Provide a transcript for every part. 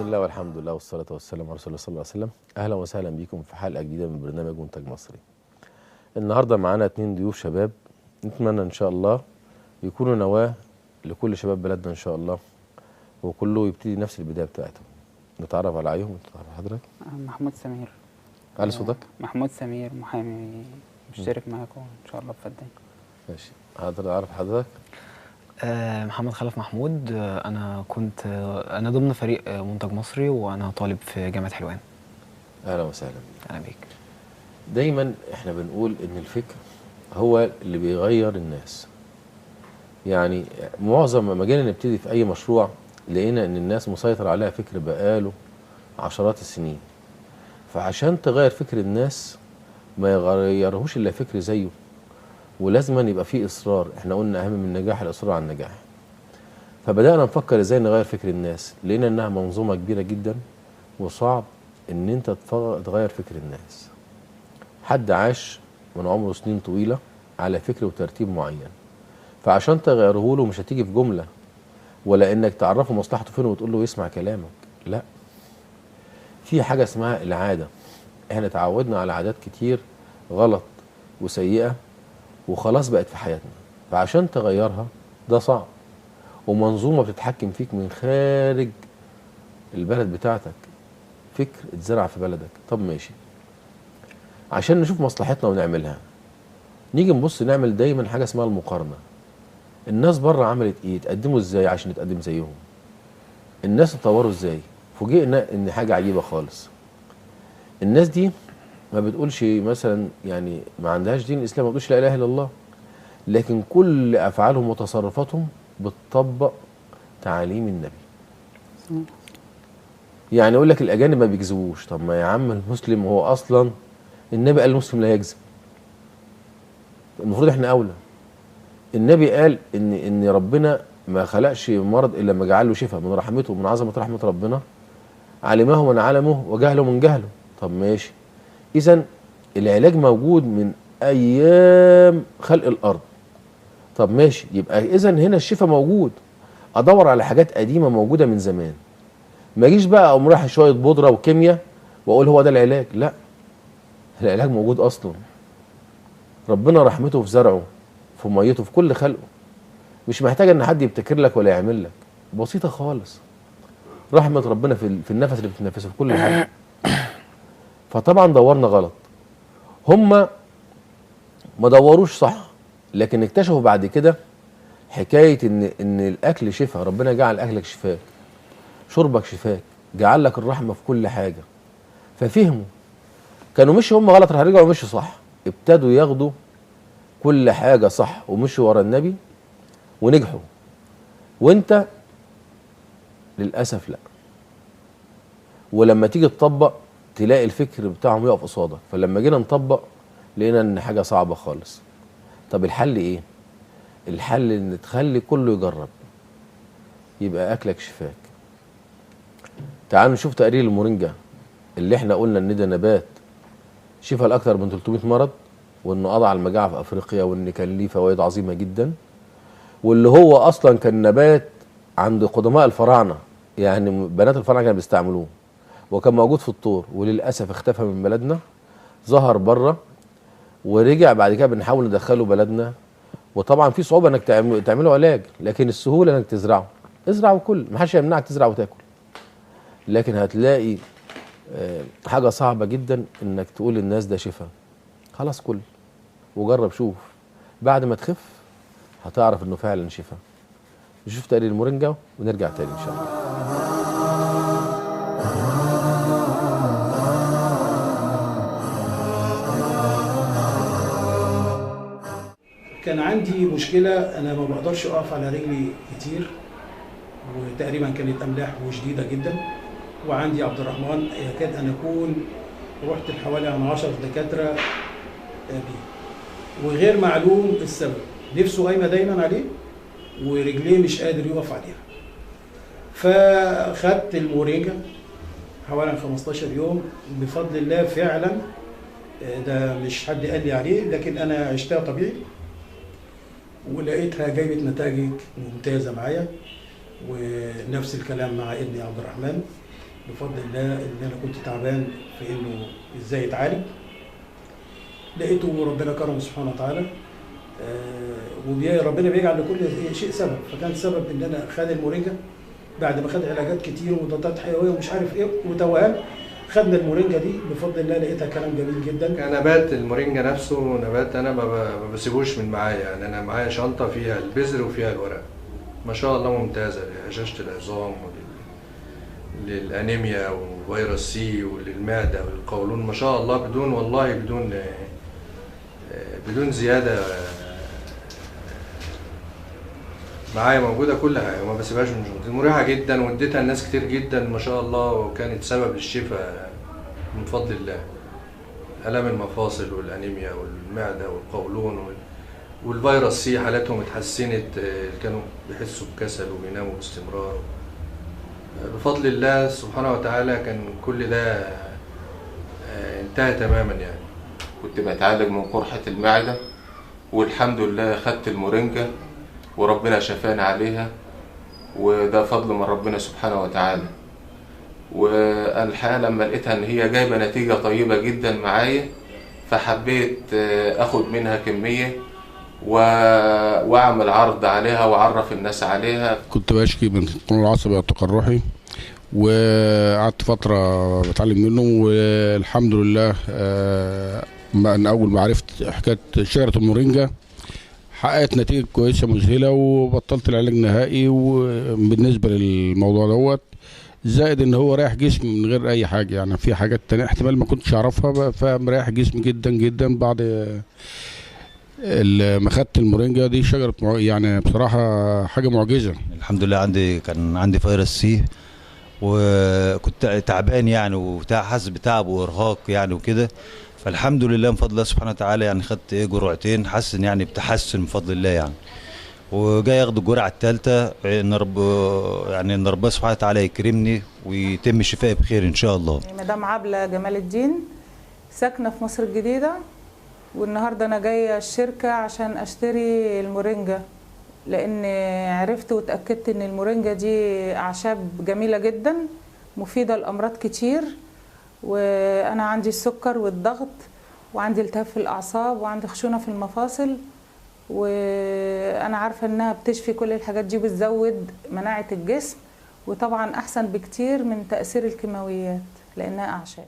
الله والحمد لله والصلاة والسلام على رسول الله صلى الله عليه وسلم. أهلا وسهلا بكم في حلقة جديدة من برنامج منتج مصري. النهاردة معانا 2 ضيوف شباب نتمنى إن شاء الله يكونوا نواة لكل شباب بلدنا إن شاء الله، وكله يبتدي نفس البداية بتاعته. نتعرف على عيهم. نتعرف على حضرتك. محمود سمير. على صوتك. محمود سمير محامي مشترك معاكم إن شاء الله بفدان. ماشي. هتعرف حضرتك. محمد خلف محمود. أنا ضمن فريق منتج مصري، وأنا طالب في جامعة حلوان. أهلا وسهلا. أهلا بيك. دايما احنا بنقول إن الفكر هو اللي بيغير الناس. يعني معظم ما جينا نبتدي في أي مشروع لقينا إن الناس مسيطر عليها فكر بقاله عشرات السنين. فعشان تغير فكر الناس ما يغيرهوش إلا فكر زيه، ولازم يبقى فيه إصرار. احنا قلنا أهم من النجاح الإصرار على النجاح. فبدأنا نفكر إزاي نغير فكر الناس، لقينا إنها منظومة كبيرة جدا وصعب إن أنت تغير فكر الناس. حد عاش من عمره سنين طويلة على فكر وترتيب معين، فعشان تغيره له مش هتيجي في جملة، ولا إنك تعرفه مصلحته فين وتقول له يسمع كلامك. لا، في حاجة اسمها العادة. احنا تعودنا على عادات كتير غلط وسيئة وخلاص بقت في حياتنا، فعشان تغيرها ده صعب، ومنظومة بتتحكم فيك من خارج البلد بتاعتك. فكر اتزرع في بلدك. طب ماشي، عشان نشوف مصلحتنا ونعملها نيجي نبص نعمل دايما حاجة اسمها المقارنة. الناس بره عملت ايه؟ اتقدموا ازاي عشان نتقدم زيهم؟ الناس اتطوروا ازاي؟ فوجئنا ان حاجة عجيبة خالص. الناس دي ما بتقولش مثلا، يعني ما عندهاش دين الاسلام، ما بتقولش لا اله الا الله، لكن كل افعالهم وتصرفاتهم بتطبق تعاليم النبي. يعني يقول لك الاجانب ما بيكذبوش. طب ما يا عم المسلم هو اصلا النبي قال المسلم لا يكذب، المفروض احنا اولى. النبي قال ان ربنا ما خلقش مرض الا لما جعل له شفاء. من رحمته ومن عظمه رحمه ربنا علمه من علمه وجهله من جهله. طب ماشي، اذا العلاج موجود من ايام خلق الارض. طب ماشي، يبقى اذا هنا الشفاء موجود. ادور على حاجات قديمه موجوده من زمان، ما اجيش بقى اقوم رايح شويه بودره وكيمياء واقول هو ده العلاج. لا، العلاج موجود اصلا. ربنا رحمته في زرعه، في ميته، في كل خلقه. مش محتاج ان حد يبتكر لك ولا يعمل لك، بسيطه خالص. رحمه ربنا في النفس اللي بتتنفسه، في كل حاجه. فطبعا دورنا غلط. هم ما دوروش صح، لكن اكتشفوا بعد كده حكايه ان الاكل شفاء. ربنا جعل اكلك شفاك، شربك شفاك، جعل لك الرحمه في كل حاجه. ففهموا. كانوا مشوا هم غلط، راح رجعوا مشوا صح. ابتدوا ياخدوا كل حاجه صح ومشوا ورا النبي ونجحوا. وانت للاسف لا. ولما تيجي تطبق تلاقي الفكر بتاعهم يقف قصادك. فلما جينا نطبق لقينا ان حاجه صعبه خالص. طب الحل ايه؟ الحل ان تخلي كله يجرب، يبقى اكلك شفاك. تعالوا نشوف تقرير المورينجا اللي احنا قلنا ان ده نبات شفى لاكثر من 300 مرض، وانه قضى على المجاعه في افريقيا، وان كان ليه فوائد عظيمه جدا، واللي هو اصلا كان نبات عند قدماء الفراعنه. يعني بنات الفراعنه كانوا بيستعملوه، وكان موجود في الطور، وللاسف اختفى من بلدنا. ظهر بره ورجع بعد كده بنحاول ندخله بلدنا. وطبعا في صعوبه انك تعمله علاج، لكن السهوله انك تزرعه. ازرع وكل، ما حدش يمنعك تزرع وتاكل. لكن هتلاقي حاجه صعبه جدا انك تقول للناس ده شفاء. خلاص كل وجرب، شوف بعد ما تخف هتعرف انه فعلا شفاء. نشوف تقرير المورينجا ونرجع تاني ان شاء الله. كان عندي مشكلة، أنا ما بقدرش أقف على رجلي كتير، وتقريبا كانت أملاح وشديدة جدا. وعندي عبد الرحمن يكاد أن أكون رحت لحوالي عن 10 دكاترة بيه، وغير معلوم السبب. نفسه قايمة دايما عليه ورجليه مش قادر يقف عليها. فخدت المورينجا حوالي 15 يوم بفضل الله. فعلا ده مش حد قال لي عليه، لكن أنا عشتها طبيعي ولقيتها جايبت نتائج ممتازة معايا. ونفس الكلام مع ابني عبد الرحمن. بفضل الله ان انا كنت تعبان في انه ازاي اتعالج. لقيته ربنا كرمه سبحانه وتعالى، وربنا بيجعل لكل شيء سبب. فكان سبب ان انا خد المورينجا بعد ما خد علاجات كتير ومضادات حيويه ومش عارف ايه وتوهان. خدنا المورينجا دي بفضل الله، لقيتها كلام جميل جدا. نبات المورينجا نفسه نبات انا ما بسيبوش من معايا، يعني انا معايا شنطه فيها البذر وفيها الورق، ما شاء الله ممتازه لهشاشه العظام للانيميا وفيروس سي وللمعده وللقولون، ما شاء الله بدون والله بدون زياده معايا موجوده كل حاجه وما بسيبهاش من جهدي، مريحه جدا واديتها لناس كتير جدا ما شاء الله، وكانت سبب للشفاء من فضل الله. الام المفاصل والانيميا والمعده والقولون والفيروس سي حالاتهم اتحسنت، كانوا بيحسوا بكسل وبيناموا باستمرار بفضل الله سبحانه وتعالى. كان كل ده انتهى تماما. يعني كنت بتعالج من قرحة المعدة والحمد لله خدت المورينجا وربنا شفاني عليها، وده فضل من ربنا سبحانه وتعالى. والحقيقة لما لقيتها ان هي جايبة نتيجة طيبة جدا معايا فحبيت اخد منها كمية واعمل عرض عليها واعرف الناس عليها. كنت بشكي من القولون العصبي والتقرحي وقعدت فترة بتعالج منه، والحمد لله من اول ما عرفت حكاية شجرة المورينجا حققت نتيجة كويسة مذهلة وبطلت العلاج نهائي. وبالنسبة للموضوع دوت زائد ان هو رايح جسمي من غير اي حاجة، يعني في حاجات تانية احتمال ما كنتش اعرفها فمريح جسمي جدا جدا بعد ما خدت المورينجا دي. شجرة يعني بصراحة حاجة معجزة. الحمد لله كان عندي فيروس سي وكنت تعبان يعني حاسس بتعب وارهاق يعني وكده، فالحمد لله من فضل الله سبحانه وتعالى يعني خدت جرعتين، حاسس يعني بتحسن من فضل الله يعني، وجاي اخد الجرعه الثالثه ان ربنا سبحانه وتعالى يكرمني ويتم شفائي بخير ان شاء الله. مدام عبله جمال الدين ساكنه في مصر الجديده، والنهارده انا جايه الشركه عشان اشتري المورينجا، لان عرفت واتاكدت ان المورينجا دي اعشاب جميله جدا مفيده لامراض كتير. وانا عندي السكر والضغط وعندي التهاب في الاعصاب وعندي خشونه في المفاصل، وانا عارفه انها بتشفي كل الحاجات دي وبتزود مناعه الجسم، وطبعا احسن بكتير من تاثير الكيماويات لانها اعشاب.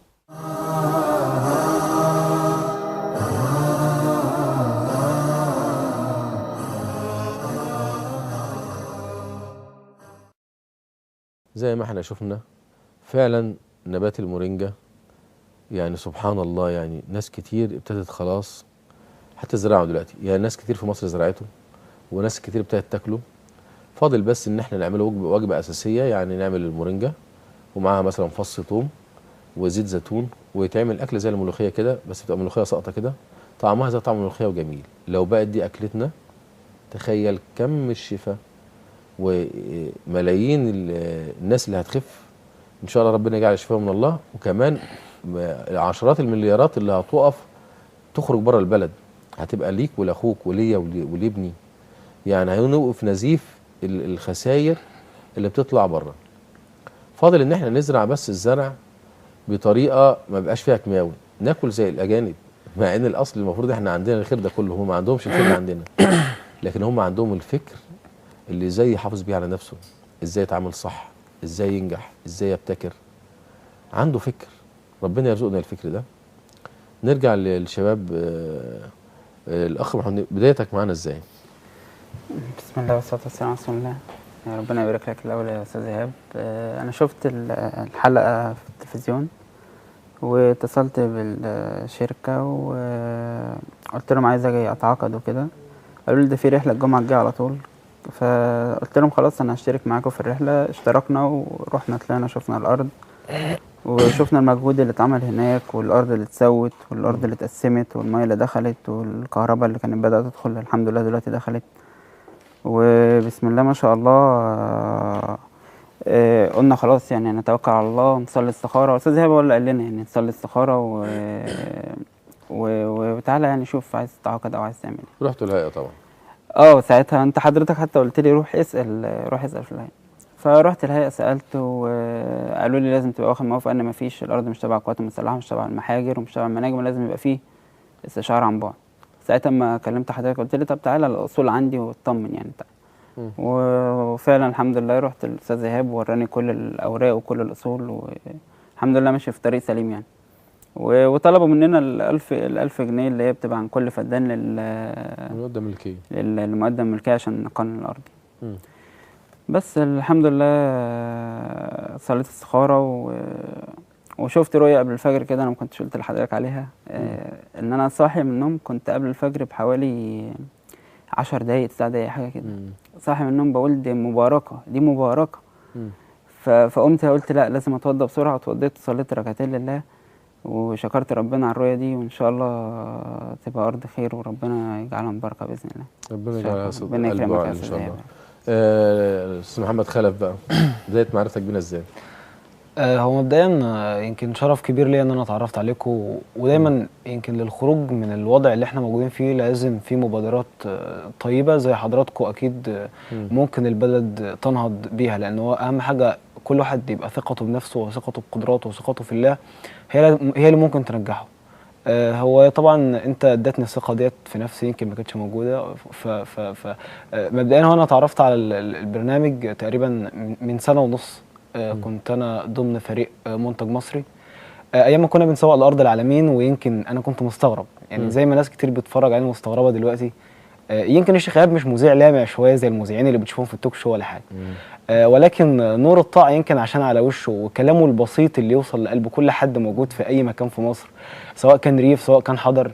زي ما احنا شفنا فعلا نبات المورينجا يعني سبحان الله، يعني ناس كتير ابتدت خلاص حتى زراعه دلوقتي، يعني ناس كتير في مصر زرعته وناس كتير ابتدت تاكله. فاضل بس ان احنا نعمله وجبه اساسيه، يعني نعمل المورينجا ومعاها مثلا فص ثوم وزيت زيتون ويتعمل اكله زي الملوخيه كده، بس بتبقى ملوخيه ساقطه كده طعمها زي طعم الملوخيه وجميل. لو بقت دي اكلتنا تخيل كم الشفاء وملايين الناس اللي هتخف ان شاء الله، ربنا يجعل الشفاء من الله، وكمان عشرات المليارات اللي هتقف تخرج بره البلد هتبقى ليك ولاخوك وليا ولابني، يعني هنوقف نزيف الخسائر اللي بتطلع بره. فاضل ان احنا نزرع بس الزرع بطريقه ما بقاش فيها كيماوي، ناكل زي الاجانب، مع ان الاصل المفروض احنا عندنا الخير ده كله، هم ما عندهمش الخير اللي عندنا، لكن هم عندهم الفكر اللي ازاي يحافظ بيه على نفسه، ازاي يتعامل صح، ازاي ينجح، ازاي يبتكر. عنده فكر، ربنا يرزقنا الفكر ده. نرجع للشباب. الاخ محمد، بدايتك معانا ازاي؟ بسم الله والصلاه والسلام على رسول الله. يا ربنا يبارك لك الاول يا استاذ ايهاب. انا شفت الحلقه في التلفزيون واتصلت بالشركه وقلت لهم عايز اجي اتعاقد وكده. قالوا لي ده في رحله الجمعه الجايه على طول، فقلت لهم خلاص انا هشترك معاكم في الرحله. اشتركنا ورحنا طلعنا شفنا الارض وشفنا المجهود اللي اتعمل هناك، والارض اللي اتسوت والارض اللي اتقسمت والميه اللي دخلت والكهرباء اللي كانت بدأت تدخل الحمد لله دلوقتي دخلت، وبسم الله ما شاء الله. قلنا خلاص يعني نتوكل على الله ونصلي استخاره. استاذ ايهاب هو اللي قال لنا يعني نصلي استخاره وتعالى يعني شوف عايز تتعاقد او عايز تعمل رحت الهيئه طبعا. ساعتها انت حضرتك حتى قلت لي روح اسال في الهيئه. فرحت الهيئة سألت وقالوا لي لازم تبقى واخد موافقة ان مفيش، الارض مش تبع القوات المسلحة، مش تبع المحاجر ومش تبع المناجم، لازم يبقى فيه استشارة عن بعد. ساعتها ما كلمت حضرتك قلت لي طب تعالى الاصول عندي واطمن يعني تعالى. وفعلا الحمد لله رحت الاستاذ ايهاب ووراني كل الاوراق وكل الاصول، والحمد لله ماشي في طريق سليم يعني. وطلبوا مننا ال1000 جنيه اللي هي بتبقى عن كل فدان المقدم الملكية للمقدم الملكية عشان نقنن الأرض. بس الحمد لله صليت استخارة وشفت رؤية قبل الفجر كده، أنا ما كنتش قلت لحضرتك عليها. إن أنا صاحي من النوم كنت قبل الفجر بحوالي 10 دقايق 9 دقايق حاجة كده. صاحي من النوم بقول دي مباركة دي مباركة. فقمت قلت لا لازم أتوضى بسرعة، واتوضيت وصليت ركعتين لله وشكرت ربنا على الرؤية دي، وإن شاء الله تبقى أرض خير وربنا يجعلها مباركة بإذن الله. ربنا يجعلها صدق ربنا يكرمك إن شاء الله. أستاذ محمد خلف بقى بداية معرفتك بينا إزاي؟ هو مبدئيا يمكن شرف كبير ليا ان انا اتعرفت عليكم، ودايما يمكن للخروج من الوضع اللي احنا موجودين فيه لازم في مبادرات طيبه زي حضراتكم. اكيد ممكن البلد تنهض بيها، لان هو اهم حاجه كل واحد يبقى ثقته بنفسه وثقته بقدراته وثقته في الله هي اللي ممكن تنجحه. هو طبعا انت ادتني الثقه ديت في نفسي يمكن ما كانتش موجوده. مبدئيا هو انا اتعرفت على البرنامج تقريبا من سنه ونص. كنت انا ضمن فريق منتج مصري ايام ما كنا بنسوق لارض العالمين، ويمكن انا كنت مستغرب يعني زي ما ناس كتير بتتفرج علينا مستغربه دلوقتي. يمكن الشيخ ايهاب مش مذيع لامع شويه زي المذيعين اللي بتشوفهم في التوك شو ولا حاجه، ولكن نور الطاعه يمكن عشان على وشه وكلامه البسيط اللي يوصل لقلب كل حد موجود في اي مكان في مصر، سواء كان ريف سواء كان حضر.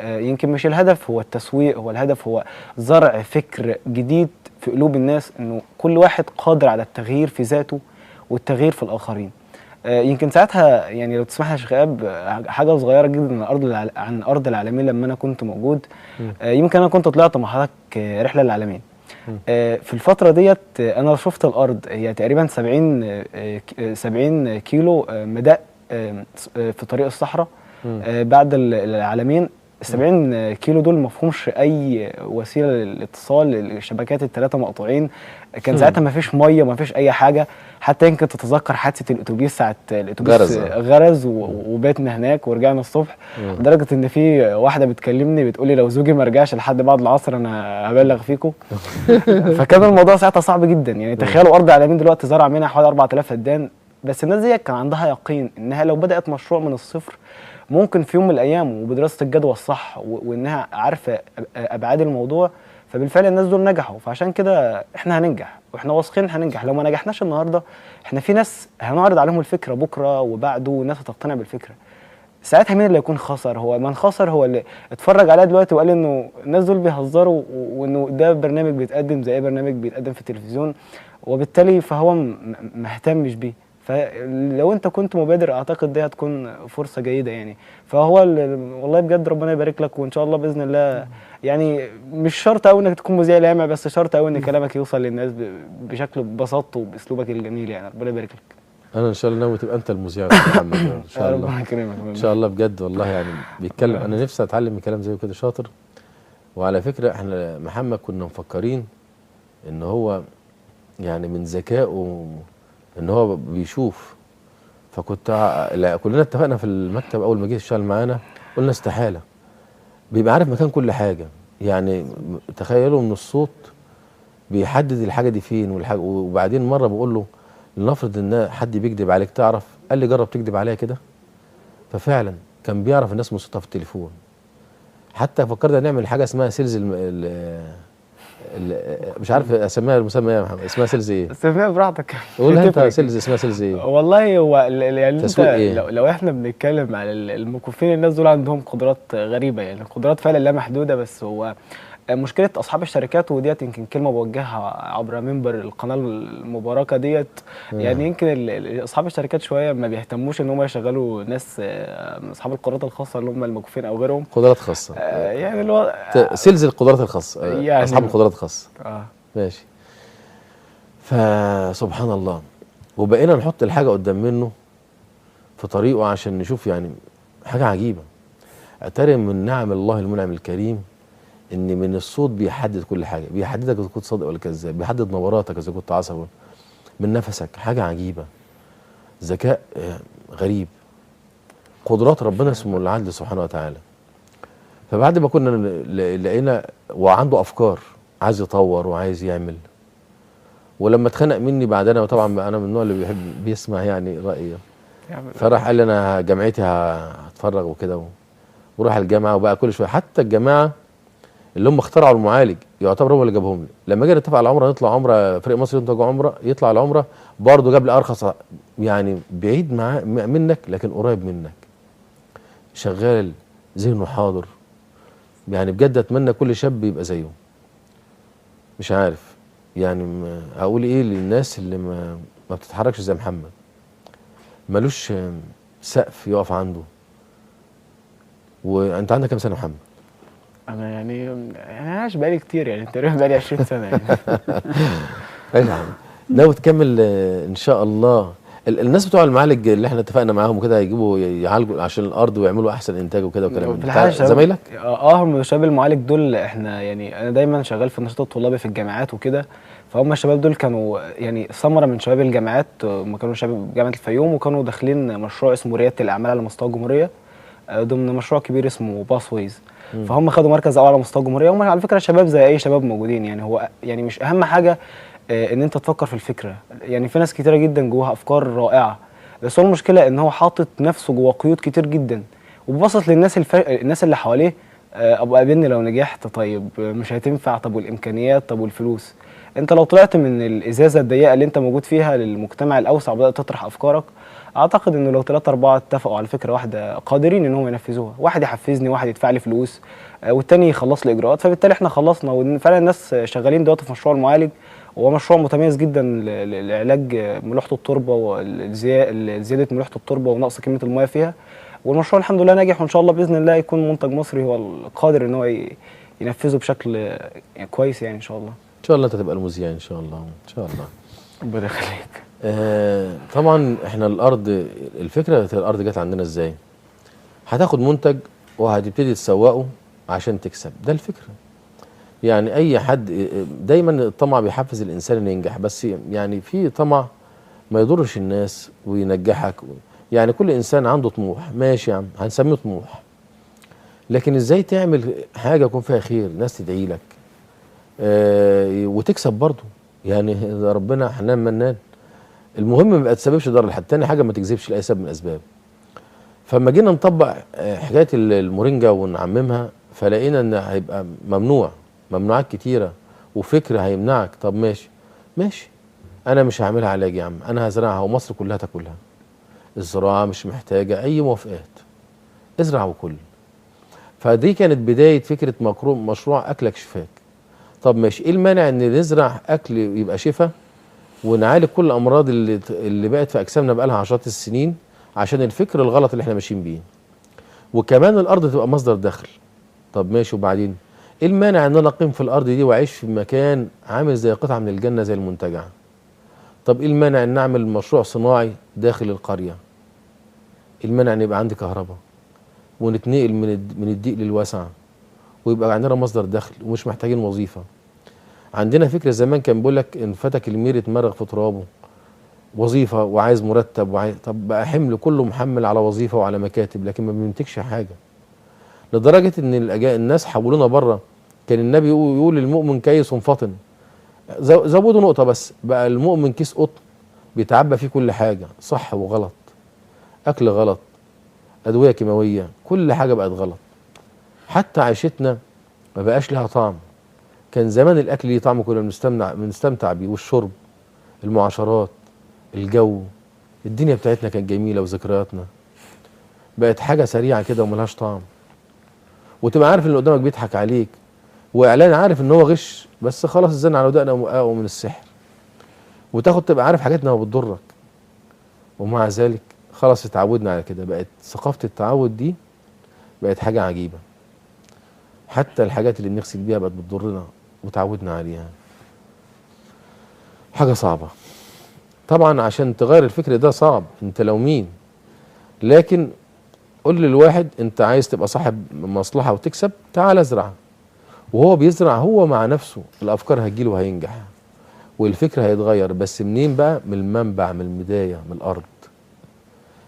يمكن مش الهدف هو التسويق، هو الهدف هو زرع فكر جديد في قلوب الناس انه كل واحد قادر على التغيير في ذاته والتغيير في الآخرين. يمكن ساعتها يعني لو تسمح لي يا شيخ إيهاب حاجة صغيرة جدا عن أرض العالمين لما أنا كنت موجود. يمكن أنا كنت طلعت مع حضرتك رحلة للعالمين. في الفترة ديت أنا شفت الأرض هي تقريبا 70 كيلو مدى في طريق الصحراء بعد العالمين. 70 كيلو دول مفهومش اي وسيله للاتصال، الشبكات الثلاثه مقطوعين. كان ساعتها ما فيش ميه ما فيش اي حاجه، حتى يمكن تتذكر حادثه الاتوبيس ساعه الاتوبيس غرز وباتنا هناك ورجعنا الصبح، لدرجه ان في واحده بتكلمني بتقول لي لو زوجي ما رجعش لحد بعد العصر انا هبلغ فيكم. فكان الموضوع ساعتها صعب جدا يعني. تخيلوا ارض العالمين دلوقتي زرع منها حوالي 4000 فدان، بس الناس دي كان عندها يقين انها لو بدات مشروع من الصفر ممكن في يوم من الايام وبدراسه الجدوى الصح وانها عارفه ابعاد الموضوع، فبالفعل الناس دول نجحوا. فعشان كده احنا هننجح واحنا واثقين هننجح. لو ما نجحناش النهارده احنا في ناس هنعرض عليهم الفكره بكره وبعده والناس هتقتنع بالفكره. ساعتها مين اللي هيكون خسر؟ هو من خسر هو اللي اتفرج عليها دلوقتي وقال انه الناس دول بيهزروا وانه ده برنامج بيتقدم زي اي برنامج بيتقدم في التلفزيون، وبالتالي فهو ما اهتمش بيه. فلو انت كنت مبادر اعتقد دي هتكون فرصه جيده يعني. فهو والله بجد ربنا يبارك لك، وان شاء الله باذن الله يعني مش شرط قوي انك تكون مذيع لامع، بس شرط قوي ان كلامك يوصل للناس بشكل ببساطته وباسلوبك الجميل يعني. ربنا يبارك لك. انا ان شاء الله ناوي تبقى انت المذيع يا محمد ان شاء الله. ربنا يكرمك ان شاء الله بجد والله يعني بيتكلم. انا نفسي اتعلم من كلام زيه كده شاطر. وعلى فكره احنا محمد كنا مفكرين ان هو يعني من ذكائه ان هو بيشوف، فكنت كلنا اتفقنا في المكتب اول ما جه اشتغل معانا قلنا استحاله بيبقى عارف مكان كل حاجه يعني. تخيلوا ان الصوت بيحدد الحاجه دي فين وبعدين مره بقول له لنفرض ان حد بيكذب عليك تعرف، قال لي جرب تكذب عليا كده. ففعلا كان بيعرف الناس من صوتها في التليفون. حتى فكرنا نعمل حاجه اسمها سيلز مش عارف اسميها المسمى ايه يا محمد، اسمها سيلز ايه؟ سميها براحتك. قول انت سيلز اسمها سيلز ايه؟ والله هو يعني انت إيه؟ لو احنا بنتكلم على المكفين الناس دول عندهم قدرات غريبه يعني، قدرات فعلا لا محدوده. بس هو مشكله اصحاب الشركات، وديت يمكن كلمه بوجهها عبر منبر القناه المباركه ديت يعني. يمكن اصحاب الشركات شويه ما بيهتموش ان هم يشغلوا ناس اصحاب القدرات الخاصه اللي هم المكفين او غيرهم. قدرات خاصه يعني اللي سيلز القدرات الخاصه يعني اصحاب القدرات الخاصه. ماشي. فسبحان الله وبقينا نحط الحاجه قدام منه في طريقه عشان نشوف يعني حاجه عجيبه. اترى من نعم الله المنعم الكريم ان من الصوت بيحدد كل حاجه، بيحددك اذا كنت صادق ولا كذاب، بيحدد نبراتك اذا كنت عصبي، من نفسك، حاجه عجيبه، ذكاء غريب، قدرات ربنا اسمه العدل سبحانه وتعالى. فبعد ما كنا لقينا وعنده افكار، عايز يطور وعايز يعمل، ولما اتخنق مني بعدنا، وطبعا انا من النوع اللي بيحب بيسمع يعني رايي، فراح قال لي انا جامعتي هتفرغ وكده، وراح الجامعه، وبقى كل شويه حتى الجماعه اللي هم اخترعوا المعالج يعتبر هو اللي جابهم لي. لما جينا نتفق على عمره، نطلع عمره، فريق مصر ينتج عمره، يطلع العمره برضه جاب لي ارخص، يعني بعيد منك لكن قريب منك، شغال، ذهنه حاضر. يعني بجد اتمنى كل شاب يبقى زيه. مش عارف يعني اقول ايه للناس اللي ما بتتحركش زي محمد، ملوش سقف يقف عنده. وانت عندك كام سنه يا محمد؟ انا يعني انا عايش بقالي كتير، يعني تقريبا بقالي 20 سنه يعني. ايوه، ناوي تكمل ان شاء الله؟ الناس بتوع المعالج اللي احنا اتفقنا معاهم وكده هيجيبوا يعالجوا عشان الارض ويعملوا احسن انتاج وكده وكلام من زمايلك؟ هم شباب المعالج دول، احنا يعني انا دايما شغال في النشاط الطلابي في الجامعات وكده، فهم الشباب دول كانوا يعني ثمره من شباب الجامعات، هم كانوا شباب جامعه الفيوم، وكانوا داخلين مشروع اسمه رياده الاعمال على مستوى الجمهوريه، ضمن مشروع كبير اسمه باثويز. فهم خدوا مركز اول على مستوى الجمهوريه. هم على فكره شباب زي اي شباب موجودين، يعني هو يعني مش اهم حاجه ان انت تفكر في الفكره، يعني في ناس كتيره جدا جواها افكار رائعه، بس هو المشكله ان هو حاطط نفسه جوه قيود كتير جدا، وببسط للناس الناس اللي حواليه ابقى قابلني لو نجحت، طيب مش هتنفع، طب والامكانيات، طب والفلوس. انت لو طلعت من الازازه الضيقه اللي انت موجود فيها للمجتمع الاوسع وبدات تطرح افكارك، اعتقد انه لو 3 4 اتفقوا على فكره واحده قادرين ان هم ينفذوها، واحد يحفزني، واحد يدفع لي فلوس، والتاني يخلص لي اجراءات، فبالتالي احنا خلصنا. وفعلا الناس شغالين دلوقتي في مشروع المعالج، وهو مشروع متميز جدا لعلاج ملوحه التربه وزياده ملوحه التربه ونقص كميه المياه فيها، والمشروع الحمد لله ناجح، وان شاء الله باذن الله يكون منتج مصري هو القادر ان هو ينفذه بشكل كويس يعني ان شاء الله. ان شاء الله انت تبقى المذيع ان شاء الله، ان شاء الله. ربنا يخليك. طبعا احنا الفكره الارض جت عندنا ازاي؟ هتاخد منتج وهتبتدي تسوقه عشان تكسب، ده الفكره. يعني اي حد دايما الطمع بيحفز الانسان انه ينجح، بس يعني في طمع ما يضرش الناس وينجحك. يعني كل انسان عنده طموح، ماشي يا عم هنسميه طموح، لكن ازاي تعمل حاجه يكون فيها خير، ناس تدعي لك وتكسب برضه. يعني ربنا حنان منان. المهم ما تسببش ضرر لحد. تاني حاجه ما تجذبش لاي سبب من الاسباب. فلما جينا نطبق حكايه المورينجا ونعممها، فلقينا ان هيبقى ممنوعات كتيره، وفكر هيمنعك. طب ماشي انا مش هعملها علاج يا عم، انا هزرعها ومصر كلها تاكلها. الزراعه مش محتاجه اي موافقات، ازرع وكل. فدي كانت بدايه فكره مشروع اكلك شفاك. طب ماشي، ايه المانع ان نزرع اكل يبقى شفا ونعالج كل الامراض اللي بقت في اجسامنا بقالها عشرات السنين، عشان الفكر الغلط اللي احنا ماشيين بيه، وكمان الارض تبقى مصدر دخل. طب ماشي، وبعدين ايه المانع ان انا اقيم في الارض دي واعيش في مكان عامل زي قطعه من الجنه زي المنتجع؟ طب ايه المانع ان اعمل مشروع صناعي داخل القريه؟ ايه المانع ان يبقى عندي كهرباء ونتنقل من الضيق للوسع، ويبقى عندنا مصدر دخل ومش محتاجين وظيفه؟ عندنا فكره زمان كان بيقول لك ان فتك المير اتمرغ في ترابه، وظيفه وعايز مرتب طب بقى حمل كله محمل على وظيفه وعلى مكاتب، لكن ما بننتجش حاجه. لدرجه ان الناس حولونا بره. كان النبي يقول المؤمن كيس فطن، زودوا نقطه بس، بقى المؤمن كيس قطن بيتعبى فيه كل حاجه، صح وغلط، اكل غلط، ادويه كيماويه، كل حاجه بقت غلط. حتى عيشتنا ما بقاش لها طعم. كان زمان الاكل ليه طعم، كنا بنستمتع بيه، والشرب، المعاشرات، الجو، الدنيا بتاعتنا كانت جميله وذكرياتنا. بقت حاجه سريعه كده وملهاش طعم، وتبقى عارف ان اللي قدامك بيضحك عليك، واعلان عارف ان هو غش، بس خلاص الزن على ودقنا اقوى من السحر. تبقى عارف حاجاتنا ما بتضرك، ومع ذلك خلاص اتعودنا على كده. بقت ثقافه التعود دي بقت حاجه عجيبه. حتى الحاجات اللي بنغسل بيها بقت بتضرنا وتعودنا عليها. حاجه صعبه طبعا. عشان تغير الفكر ده صعب، انت لو مين. لكن قول للواحد انت عايز تبقى صاحب مصلحه وتكسب، تعال ازرع. وهو بيزرع هو مع نفسه الافكار هتجيله وهينجح. والفكر هيتغير، بس منين بقى؟ من المنبع، من البدايه، من الارض،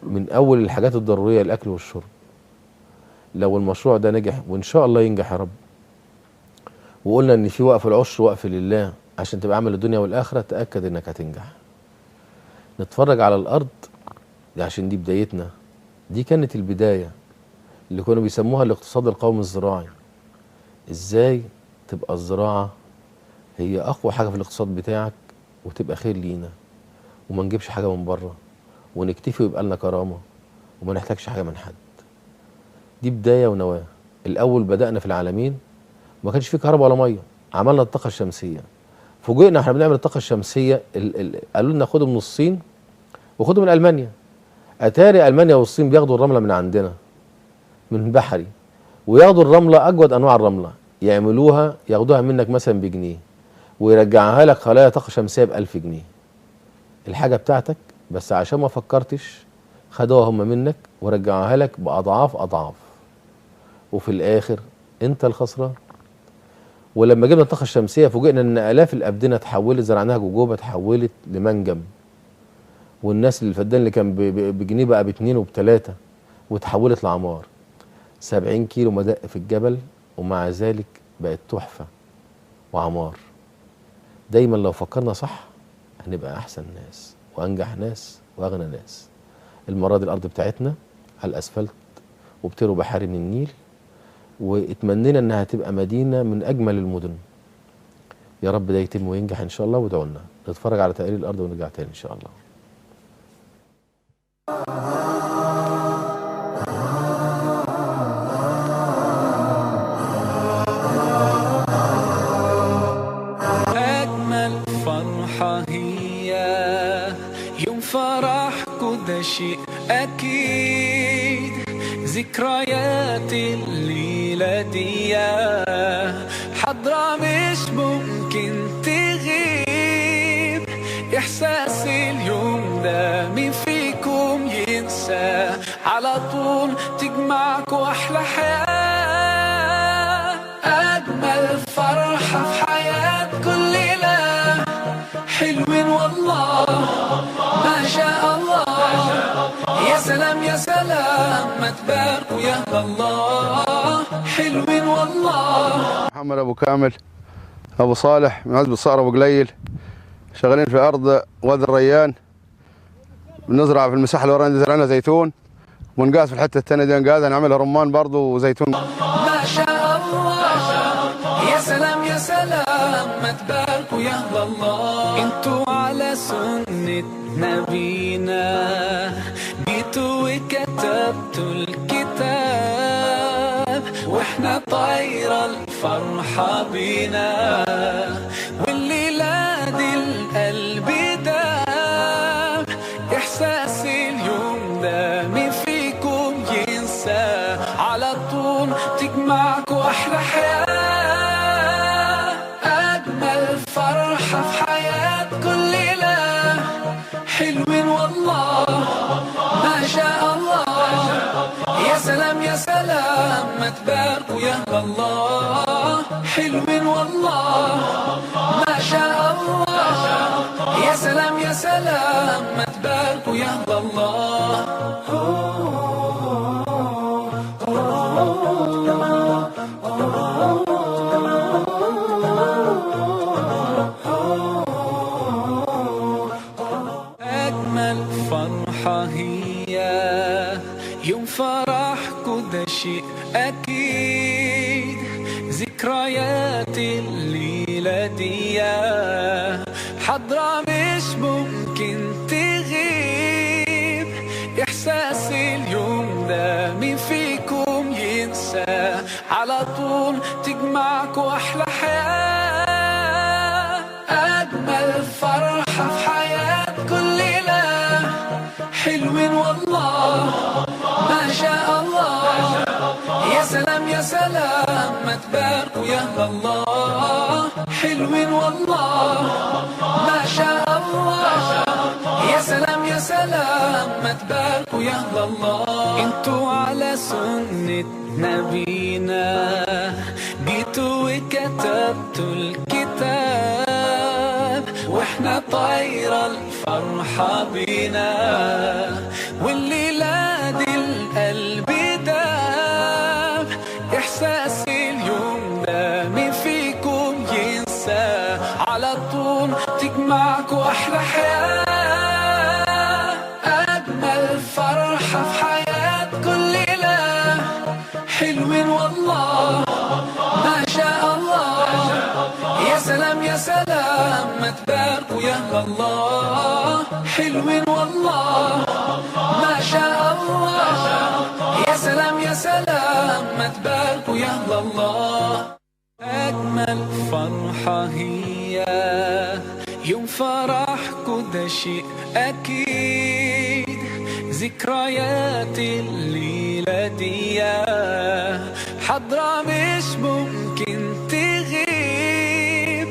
من اول الحاجات الضروريه، الاكل والشرب. لو المشروع ده نجح، وان شاء الله ينجح يا رب، وقلنا ان في وقف العشر وقف لله عشان تبقى عمل الدنيا والاخره، تاكد انك هتنجح. نتفرج على الارض دي عشان دي بدايتنا، دي كانت البدايه اللي كانوا بيسموها الاقتصاد القومي الزراعي. ازاي تبقى الزراعه هي اقوى حاجه في الاقتصاد بتاعك، وتبقى خير لينا، وما نجيبش حاجه من بره، ونكتفي ويبقى لنا كرامه، وما نحتاجش حاجه من حد. دي بدايه ونواه. الاول بدانا في العالمين ما كانش فيه كهرباء ولا ميه، عملنا الطاقه الشمسيه. فوجئنا احنا بنعمل الطاقه الشمسيه، قالوا لنا خدوا من الصين وخدوا من المانيا. اتاري المانيا والصين بياخدوا الرمله من عندنا من بحري، وياخدوا الرمله اجود انواع الرمله، يعملوها ياخدوها منك مثلا بجنيه، ويرجعها لك خلايا طاقه شمسيه ب1000 جنيه. الحاجه بتاعتك، بس عشان ما فكرتش خدوها هم منك ورجعوها لك باضعاف اضعاف، وفي الاخر انت الخسران. ولما جبنا الطاقه الشمسيه فوجئنا ان الاف الابدنه اتحولت، زرعناها جوجوبه اتحولت لمنجم، والناس اللي الفدان اللي كان بجنيه بقى ب2 وب3، واتحولت لعمار. 70 كيلو مدق في الجبل، ومع ذلك بقت تحفه وعمار. دايما لو فكرنا صح هنبقى احسن ناس وانجح ناس واغنى ناس. المره دي الارض بتاعتنا على الاسفلت، وبتروا بحار من النيل، واتمنينا انها تبقى مدينه من اجمل المدن. يا رب ده يتم وينجح ان شاء الله، وادعوا لنا. نتفرج على تقرير الارض ونرجع تاني ان شاء الله. اجمل فرحه هي يوم فرحكوا، ده شيء اكيد. ذكريات الليلة دي حضرة مش ممكن تغيب. إحساس اليوم ده مين فيكم ينسى؟ على طول تجمعكوا أحلى حياة. أجمل فرحة في حياة كل ليلة، حلوين والله ما شاء الله. يا سلام يا سلام، ما تباركوا يا الله، حلوين والله. محمد ابو كامل ابو صالح من عزب الصقر ابو قليل، شغالين في ارض وادي الريان. بنزرع في المساحه اللي ورانا زرعنا زيتون، ونقاس في الحته الثانيه دي نقاس نعملها رمان برضه وزيتون. ما شاء الله، يا سلام يا سلام، ما تباركوا يا الله. انتوا على سنة نبينا جيتوا وكتبتوا الكتاب، واحنا طايرة الفرحة بينا، والليلة دي القلب داب. احساس اليوم ده مين فيكم ينسى؟ على طول تجمعكوا احلى حياة. اجمل فرحة في حياة كل ليلة، حلوين والله ما شاء الله. يا سلام يا سلام، ما تباركوا يا الله، حلوين والله ما شاء الله. يا سلام يا سلام، ما تباركوا يا الله. أجمل فرحة هي يوم فرحكوا، ده شيء أكيد. ذكريات الليلة دي حضرة مش ممكن تغيب. إحساس اليوم ده مين فيكم ينسى؟ على طول تجمعكوا أحلى حياة. أجمل فرحة في حياة كل ليلة، حلوين والله ما شاء الله. يا سلام يا سلام، ما تباركوا يا الله، حلوين والله ما شاء الله. يا سلام يا سلام، ما تباركوا يا الله. انتوا على سنة نبينا جيتوا وكتبتوا الكتاب، فرحة بينا، والليلة دي القلب داب إحساس اليوم ده مين فيكم ينسى، على طول تجمعكوا أحلى حياة، أجمل فرحة في حياة كل ليلة، حلوين والله ما شاء الله، يا سلام يا سلام ما تباركوا يا الله، حلوين والله ما شاء الله، يا سلام يا سلام ما تباركوا يا الله. أجمل فرحة هي يوم فرحكوا ده شيء أكيد، ذكريات الليلة دي حضرة مش ممكن تغيب،